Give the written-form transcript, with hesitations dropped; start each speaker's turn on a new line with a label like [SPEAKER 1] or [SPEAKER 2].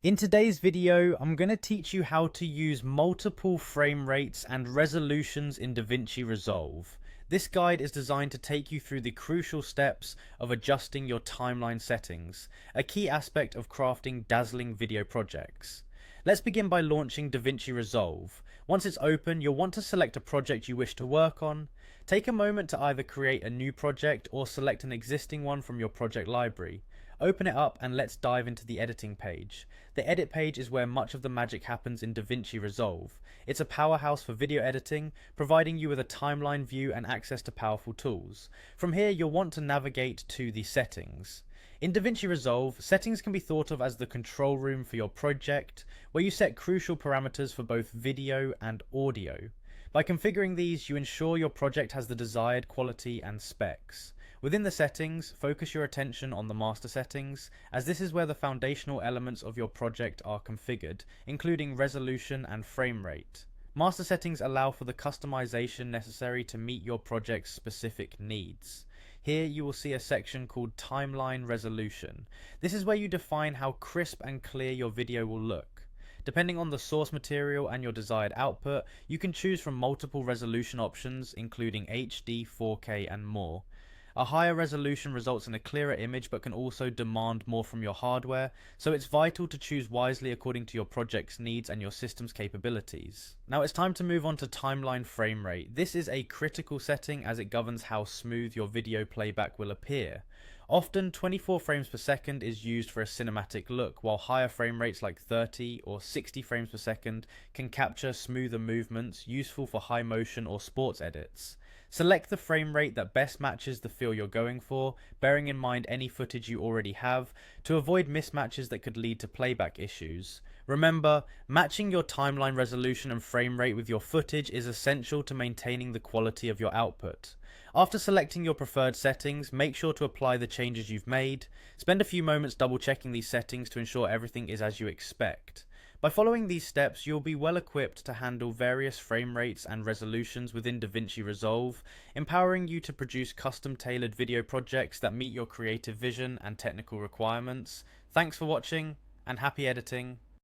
[SPEAKER 1] In today's video, I'm going to teach you how to use multiple frame rates and resolutions in Davinci Resolve. This guide is designed to take you through the crucial steps of adjusting your timeline settings, a key aspect of crafting dazzling video projects. Let's begin by launching Davinci Resolve. Once it's open, you'll want to select a project you wish to work on. Take a moment to either create a new project or select an existing one from your project library. Open it up and let's dive into the editing page. The edit page is where much of the magic happens in Davinci Resolve. It's a powerhouse for video editing, providing you with a timeline view and access to powerful tools. From here, you'll want to navigate to the settings. In Davinci Resolve, settings can be thought of as the control room for your project, where you set crucial parameters for both video and audio. By configuring these, you ensure your project has the desired quality and specs. Within the settings, focus your attention on the master settings, as this is where the foundational elements of your project are configured, including resolution and frame rate. Master settings allow for the customization necessary to meet your project's specific needs. Here you will see a section called Timeline Resolution. This is where you define how crisp and clear your video will look. Depending on the source material and your desired output, you can choose from multiple resolution options, including HD, 4K, and more. A higher resolution results in a clearer image but can also demand more from your hardware, so it's vital to choose wisely according to your project's needs and your system's capabilities. Now it's time to move on to timeline frame rate. This is a critical setting as it governs how smooth your video playback will appear. Often 24 frames per second is used for a cinematic look, while higher frame rates like 30 or 60 frames per second can capture smoother movements useful for high motion or sports edits. Select the frame rate that best matches the feel you're going for, bearing in mind any footage you already have, to avoid mismatches that could lead to playback issues. Remember, matching your timeline resolution and frame rate with your footage is essential to maintaining the quality of your output. After selecting your preferred settings, make sure to apply the changes you've made. Spend a few moments double checking these settings to ensure everything is as you expect. By following these steps, you'll be well equipped to handle various frame rates and resolutions within Davinci Resolve, empowering you to produce custom-tailored video projects that meet your creative vision and technical requirements. Thanks for watching, and happy editing.